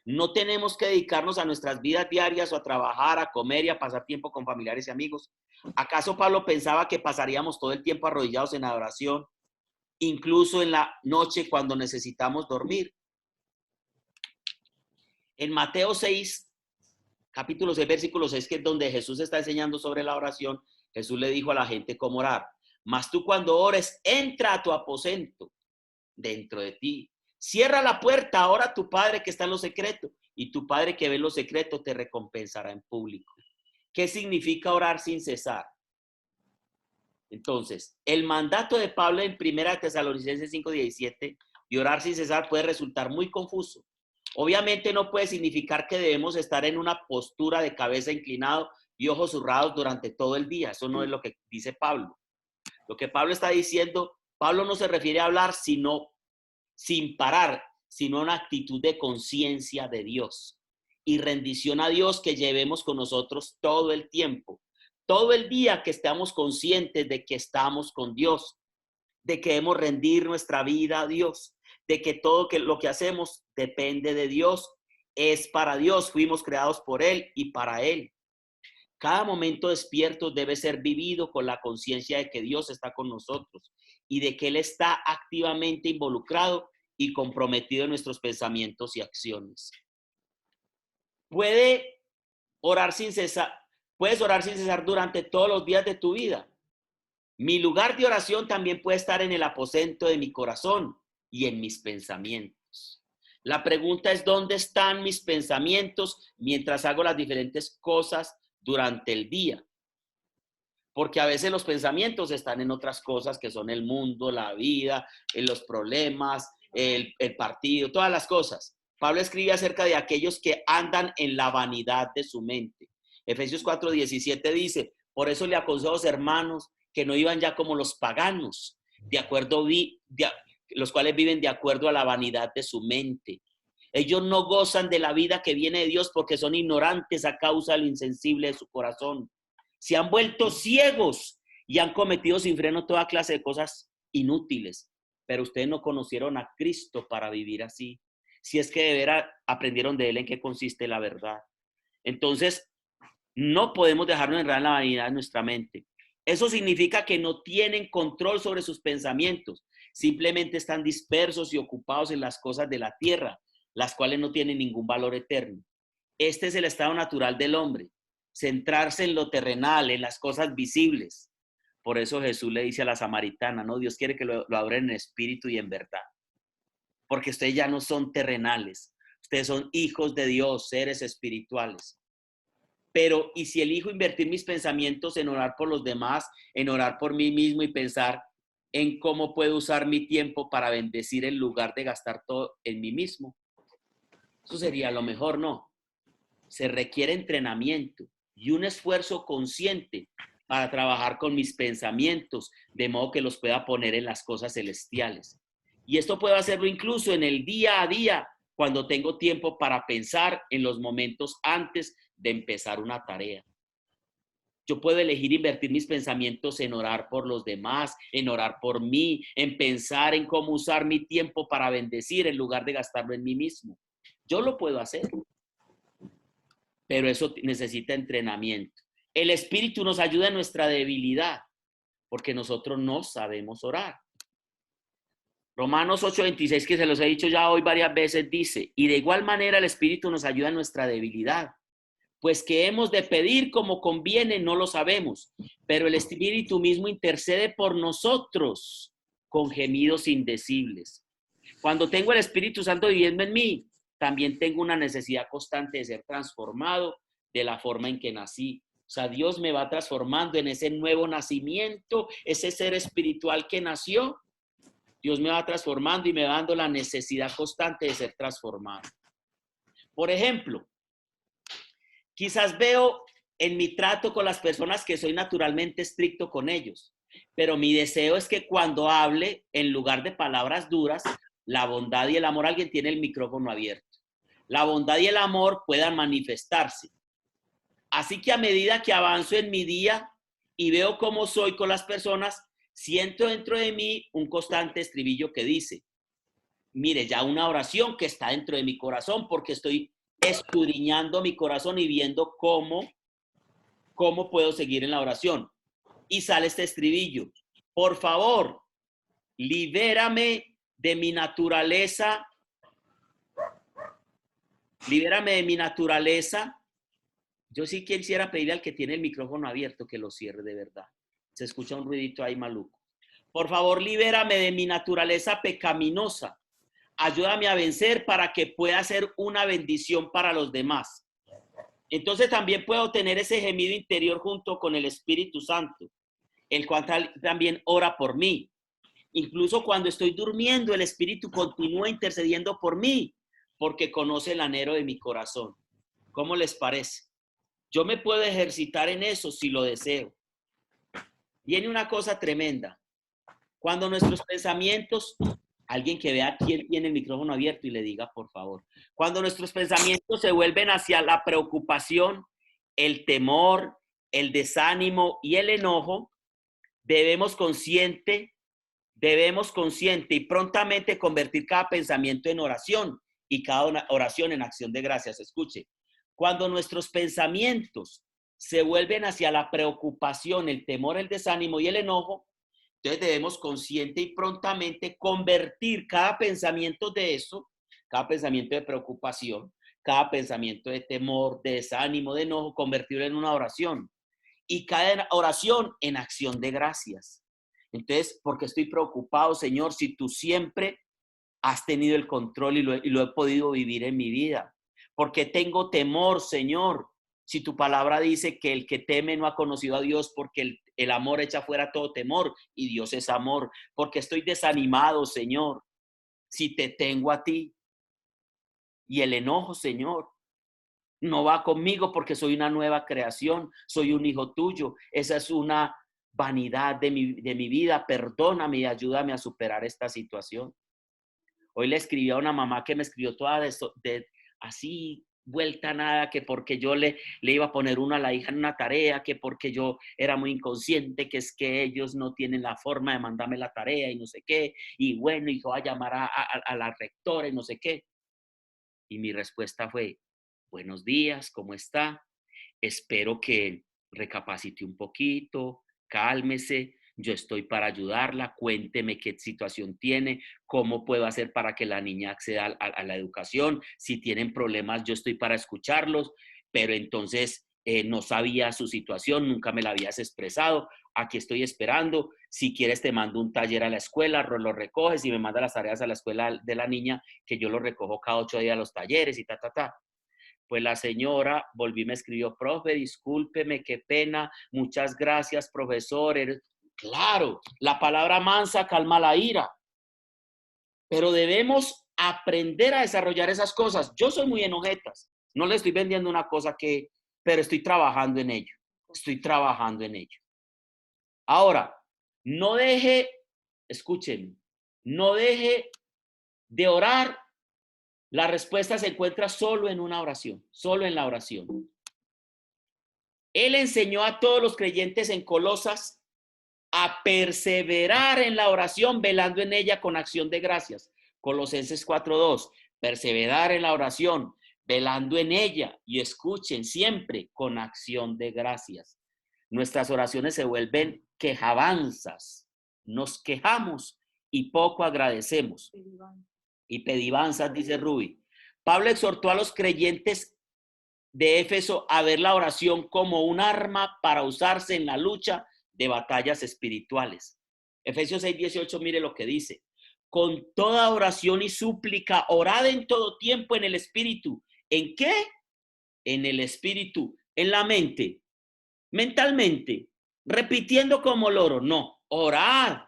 No tenemos que dedicarnos a nuestras vidas diarias o a trabajar, a comer y a pasar tiempo con familiares y amigos. ¿Acaso Pablo pensaba que pasaríamos todo el tiempo arrodillados en adoración, incluso en la noche cuando necesitamos dormir? En Mateo 6, capítulo 6, versículo 6, que es donde Jesús está enseñando sobre la oración, Jesús le dijo a la gente cómo orar. Mas tú cuando ores, entra a tu aposento dentro de ti. Cierra la puerta, ora a tu Padre que está en lo secreto, y tu Padre que ve en lo secreto te recompensará en público. ¿Qué significa orar sin cesar? Entonces, el mandato de Pablo en 1 Tesalonicenses 5:17 de orar sin cesar puede resultar muy confuso. Obviamente no puede significar que debemos estar en una postura de cabeza inclinado y ojos cerrados durante todo el día. Eso no es lo que dice Pablo. Lo que Pablo está diciendo, Pablo no se refiere a hablar sino sin parar, sino una actitud de conciencia de Dios y rendición a Dios que llevemos con nosotros todo el tiempo. Todo el día que estamos conscientes de que estamos con Dios, de que debemos rendir nuestra vida a Dios, de que todo lo que hacemos depende de Dios, es para Dios, fuimos creados por Él y para Él. Cada momento despierto debe ser vivido con la conciencia de que Dios está con nosotros y de que Él está activamente involucrado y comprometido en nuestros pensamientos y acciones. Puedes orar sin cesar durante todos los días de tu vida. Mi lugar de oración también puede estar en el aposento de mi corazón y en mis pensamientos. La pregunta es, ¿dónde están mis pensamientos mientras hago las diferentes cosas durante el día? Porque a veces los pensamientos están en otras cosas que son el mundo, la vida, en los problemas, el partido, todas las cosas. Pablo escribe acerca de aquellos que andan en la vanidad de su mente. Efesios 4:17 dice, por eso le aconsejo, hermanos, que no iban ya como los paganos, los cuales viven de acuerdo a la vanidad de su mente. Ellos no gozan de la vida que viene de Dios porque son ignorantes a causa de lo insensible de su corazón. Se han vuelto ciegos y han cometido sin freno toda clase de cosas inútiles. Pero ustedes no conocieron a Cristo para vivir así. Si es que de veras aprendieron de Él en qué consiste la verdad. Entonces, no podemos dejarnos enredar en la vanidad de nuestra mente. Eso significa que no tienen control sobre sus pensamientos. Simplemente están dispersos y ocupados en las cosas de la tierra, las cuales no tienen ningún valor eterno. Este es el estado natural del hombre. Centrarse en lo terrenal, en las cosas visibles. Por eso Jesús le dice a la samaritana, no, Dios quiere que lo adoren en espíritu y en verdad. Porque ustedes ya no son terrenales, ustedes son hijos de Dios, seres espirituales. Pero, ¿y si elijo invertir mis pensamientos en orar por los demás, en orar por mí mismo y pensar en cómo puedo usar mi tiempo para bendecir en lugar de gastar todo en mí mismo? Eso sería lo mejor, ¿no? Se requiere entrenamiento y un esfuerzo consciente para trabajar con mis pensamientos, de modo que los pueda poner en las cosas celestiales. Y esto puedo hacerlo incluso en el día a día, cuando tengo tiempo para pensar en los momentos antes de empezar una tarea. Yo puedo elegir invertir mis pensamientos en orar por los demás, en orar por mí, en pensar en cómo usar mi tiempo para bendecir en lugar de gastarlo en mí mismo. Yo lo puedo hacer. Pero eso necesita entrenamiento. El Espíritu nos ayuda en nuestra debilidad, porque nosotros no sabemos orar. Romanos 8:26, que se los he dicho ya hoy varias veces, dice, y de igual manera el Espíritu nos ayuda en nuestra debilidad, pues que hemos de pedir como conviene, no lo sabemos, pero el Espíritu mismo intercede por nosotros con gemidos indecibles. Cuando tengo el Espíritu Santo viviendo en mí, también tengo una necesidad constante de ser transformado de la forma en que nací. O sea, Dios me va transformando en ese nuevo nacimiento, ese ser espiritual que nació. Dios me va transformando y me va dando la necesidad constante de ser transformado. Por ejemplo, quizás veo en mi trato con las personas que soy naturalmente estricto con ellos, pero mi deseo es que cuando hable, en lugar de palabras duras, la bondad y el amor, alguien tiene el micrófono abierto, la bondad y el amor puedan manifestarse. Así que a medida que avanzo en mi día y veo cómo soy con las personas, siento dentro de mí un constante estribillo que dice, mire, ya una oración que está dentro de mi corazón, porque estoy escudriñando mi corazón y viendo cómo puedo seguir en la oración. Y sale este estribillo, por favor, libérame de mi naturaleza Libérame de mi naturaleza. Yo sí quisiera pedirle al que tiene el micrófono abierto que lo cierre de verdad. Se escucha un ruidito ahí maluco. Por favor, libérame de mi naturaleza pecaminosa. Ayúdame a vencer para que pueda ser una bendición para los demás. Entonces también puedo tener ese gemido interior junto con el Espíritu Santo, el cual también ora por mí. Incluso cuando estoy durmiendo, el Espíritu continúa intercediendo por mí, porque conoce el anhelo de mi corazón. ¿Cómo les parece? Yo me puedo ejercitar en eso si lo deseo. Viene una cosa tremenda. Cuando nuestros pensamientos, alguien que vea quién tiene el micrófono abierto y le diga, por favor, cuando nuestros pensamientos se vuelven hacia la preocupación, el temor, el desánimo y el enojo, debemos consciente y prontamente convertir cada pensamiento en oración y cada oración en acción de gracias. Escuche, cuando nuestros pensamientos se vuelven hacia la preocupación, el temor, el desánimo y el enojo, entonces debemos consciente y prontamente convertir cada pensamiento de eso, cada pensamiento de preocupación, cada pensamiento de temor, de desánimo, de enojo, convertirlo en una oración y cada oración en acción de gracias. Entonces, ¿por qué estoy preocupado, Señor, si tú siempre has tenido el control y lo he podido vivir en mi vida? ¿Por qué tengo temor, Señor? Si tu palabra dice que el que teme no ha conocido a Dios, porque el amor echa fuera todo temor y Dios es amor. Porque estoy desanimado, Señor, si te tengo a ti. Y el enojo, Señor, no va conmigo porque soy una nueva creación, soy un hijo tuyo. Esa es una vanidad de mi vida. Perdóname y ayúdame a superar esta situación. Hoy le escribí a una mamá que me escribió toda así vuelta a nada, que porque yo le iba a poner a la hija en una tarea, que porque yo era muy inconsciente, que es que ellos no tienen la forma de mandarme la tarea y no sé qué, y bueno, y va a llamar a la rectora y no sé qué. Y mi respuesta fue, buenos días, ¿cómo está? Espero que recapacite un poquito, cálmese, yo estoy para ayudarla, cuénteme qué situación tiene, cómo puedo hacer para que la niña acceda a la educación, si tienen problemas yo estoy para escucharlos, pero entonces no sabía su situación, nunca me la habías expresado, aquí estoy esperando, si quieres te mando un taller a la escuela, lo recoges y me manda las tareas a la escuela de la niña, que yo lo recojo cada 8 días a los talleres y ta. Pues la señora volví y me escribió, profe, discúlpeme, qué pena, muchas gracias, profesor. Claro, la palabra mansa calma la ira, pero debemos aprender a desarrollar esas cosas. Yo soy muy enojetas, no le estoy vendiendo una cosa pero estoy trabajando en ello, estoy trabajando en ello. Ahora, no deje, escuchen, no deje de orar. La respuesta se encuentra solo en una oración, solo en la oración. Él enseñó a todos los creyentes en Colosas a perseverar en la oración, velando en ella con acción de gracias. Colosenses 4:2, perseverar en la oración, velando en ella, y escuchen siempre con acción de gracias. Nuestras oraciones se vuelven quejabanzas. Nos quejamos y poco agradecemos. Y pedibanzas, dice Ruby. Pablo exhortó a los creyentes de Éfeso a ver la oración como un arma para usarse en la lucha de batallas espirituales. Efesios 6:18, mire lo que dice. Con toda oración y súplica, orad en todo tiempo en el Espíritu. ¿En qué? En el Espíritu, en la mente, mentalmente, repitiendo como loro. No, orad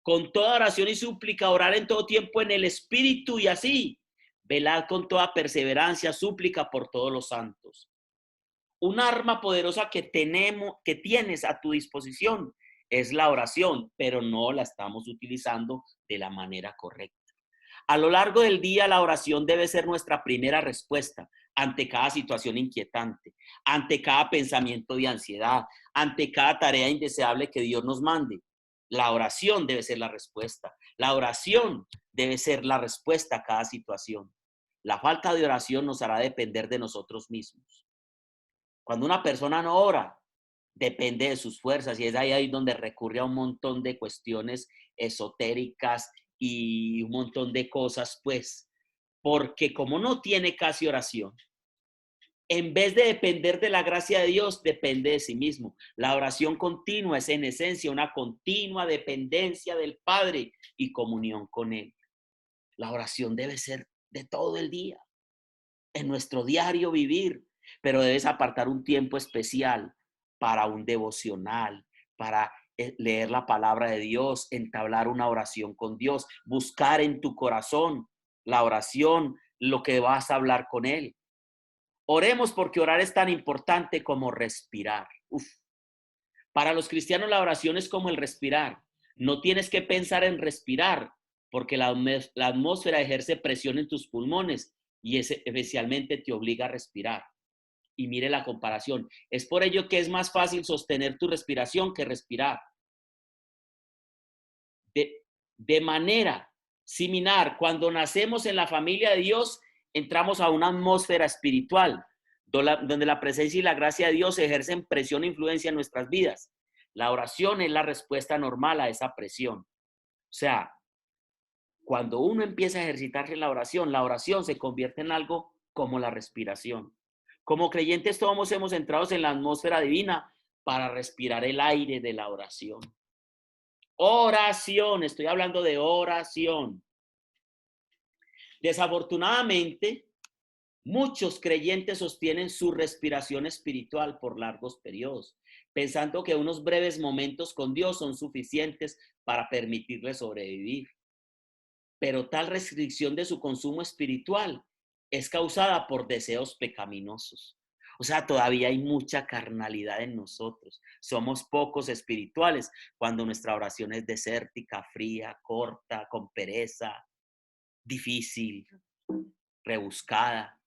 con toda oración y súplica, orar en todo tiempo en el Espíritu y así, velad con toda perseverancia, súplica por todos los santos. Un arma poderosa que tienes a tu disposición es la oración, pero no la estamos utilizando de la manera correcta. A lo largo del día, la oración debe ser nuestra primera respuesta ante cada situación inquietante, ante cada pensamiento de ansiedad, ante cada tarea indeseable que Dios nos mande. La oración debe ser la respuesta. La oración debe ser la respuesta a cada situación. La falta de oración nos hará depender de nosotros mismos. Cuando una persona no ora, depende de sus fuerzas y es ahí donde recurre a un montón de cuestiones esotéricas y un montón de cosas, pues, porque como no tiene casi oración, en vez de depender de la gracia de Dios, depende de sí mismo. La oración continua es en esencia una continua dependencia del Padre y comunión con Él. La oración debe ser de todo el día, en nuestro diario vivir, pero debes apartar un tiempo especial para un devocional, para leer la palabra de Dios, entablar una oración con Dios, buscar en tu corazón la oración, lo que vas a hablar con Él. Oremos porque orar es tan importante como respirar. Uf. Para los cristianos la oración es como el respirar. No tienes que pensar en respirar porque la atmósfera ejerce presión en tus pulmones y especialmente te obliga a respirar. Y mire la comparación. Es por ello que es más fácil sostener tu respiración que respirar. De manera similar, cuando nacemos en la familia de Dios, entramos a una atmósfera espiritual, donde la presencia y la gracia de Dios ejercen presión e influencia en nuestras vidas. La oración es la respuesta normal a esa presión. O sea, cuando uno empieza a ejercitarse en la oración se convierte en algo como la respiración. Como creyentes todos hemos entrado en la atmósfera divina para respirar el aire de la oración. Oración, estoy hablando de oración. Desafortunadamente, muchos creyentes sostienen su respiración espiritual por largos periodos, pensando que unos breves momentos con Dios son suficientes para permitirles sobrevivir. Pero tal restricción de su consumo espiritual es causada por deseos pecaminosos. O sea, todavía hay mucha carnalidad en nosotros. Somos pocos espirituales cuando nuestra oración es desértica, fría, corta, con pereza, difícil, rebuscada.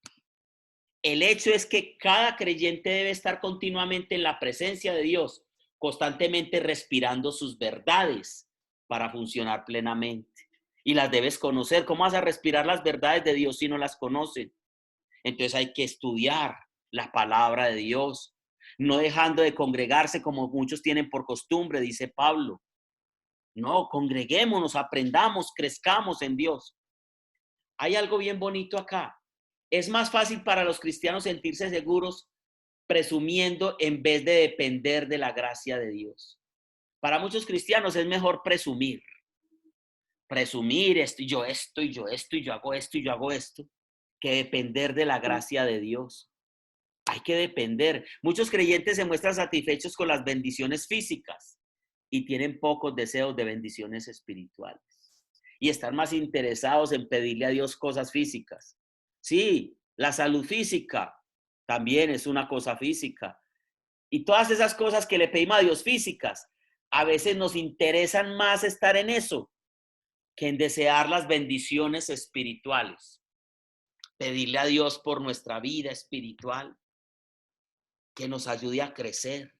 El hecho es que cada creyente debe estar continuamente en la presencia de Dios, constantemente respirando sus verdades para funcionar plenamente. Y las debes conocer. ¿Cómo vas a respirar las verdades de Dios si no las conoces? Entonces hay que estudiar la palabra de Dios, no dejando de congregarse como muchos tienen por costumbre, dice Pablo. No, congreguémonos, aprendamos, crezcamos en Dios. Hay algo bien bonito acá. Es más fácil para los cristianos sentirse seguros presumiendo en vez de depender de la gracia de Dios. Para muchos cristianos es mejor presumir. Presumir esto, y yo esto, y yo esto, y yo hago esto, y yo hago esto, que depender de la gracia de Dios. Hay que depender. Muchos creyentes se muestran satisfechos con las bendiciones físicas y tienen pocos deseos de bendiciones espirituales. Y están más interesados en pedirle a Dios cosas físicas. Sí, la salud física también es una cosa física. Y todas esas cosas que le pedimos a Dios físicas, a veces nos interesan más estar en eso que en desear las bendiciones espirituales. Pedirle a Dios por nuestra vida espiritual, que nos ayude a crecer,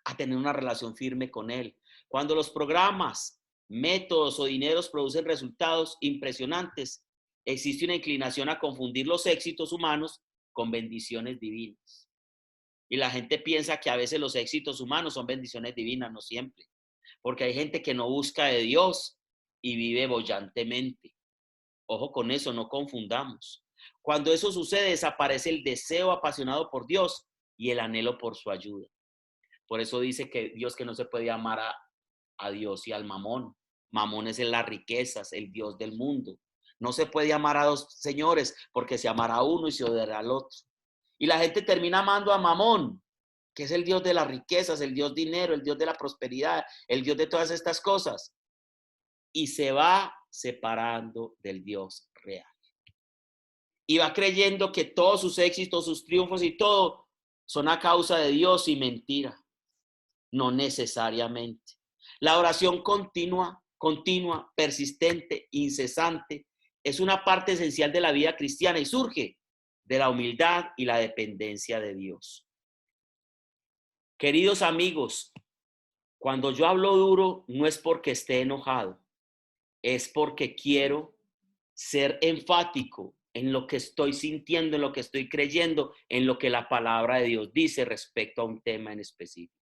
a tener una relación firme con Él. Cuando los programas, métodos o dineros producen resultados impresionantes, existe una inclinación a confundir los éxitos humanos con bendiciones divinas. Y la gente piensa que a veces los éxitos humanos son bendiciones divinas, no siempre. Porque hay gente que no busca de Dios y vive bollantemente. Ojo con eso, no confundamos. Cuando eso sucede, desaparece el deseo apasionado por Dios y el anhelo por su ayuda. Por eso dice que Dios que no se puede amar a Dios y al mamón. Mamón es en las riquezas, el Dios del mundo. No se puede amar a dos señores porque se amará a uno y se odiará al otro. Y la gente termina amando a Mamón, que es el Dios de las riquezas, el Dios dinero, el Dios de la prosperidad, el Dios de todas estas cosas. Y se va separando del Dios real. Y va creyendo que todos sus éxitos, sus triunfos y todo son a causa de Dios y mentira. No necesariamente. La oración continua, persistente, incesante, es una parte esencial de la vida cristiana y surge de la humildad y la dependencia de Dios. Queridos amigos, cuando yo hablo duro no es porque esté enojado, es porque quiero ser enfático en lo que estoy sintiendo, en lo que estoy creyendo, en lo que la palabra de Dios dice respecto a un tema en específico.